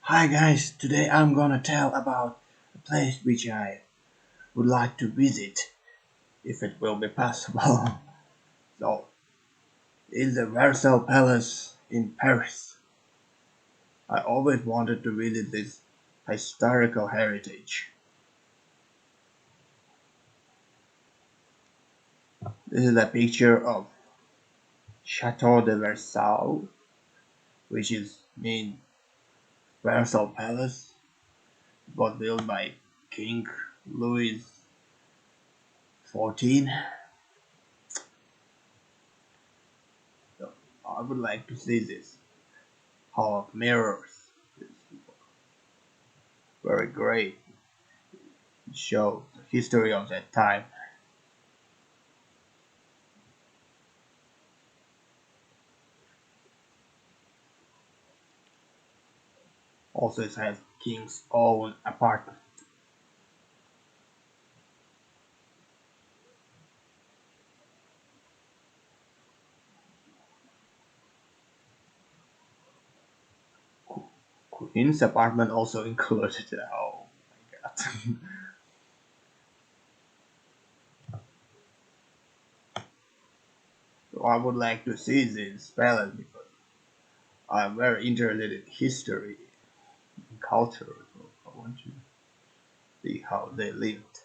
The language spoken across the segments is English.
Hi guys, today I'm gonna tell about a place which I would like to visit if it will be possible. So, it's the Versailles Palace in Paris. I always wanted to visit this historical heritage. This is a picture of Chateau de Versailles, which is mean Versailles Palace. It was built by King Louis XIV. So, I would like to see this Hall of Mirrors. It's very great. It shows the history of that time. Also, it has King's own apartment. Queen's apartment also included. Oh my god. So I would like to see this palace because I'm very interested in history and culture. So I want to see how they lived.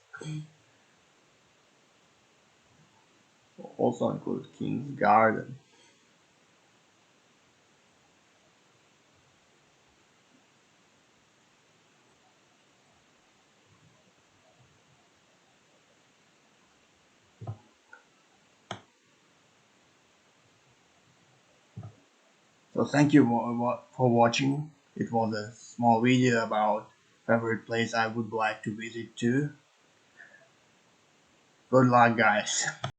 Also include King's Garden. So thank you for watching. It was a small video about favorite place I would like to visit too. Good luck guys.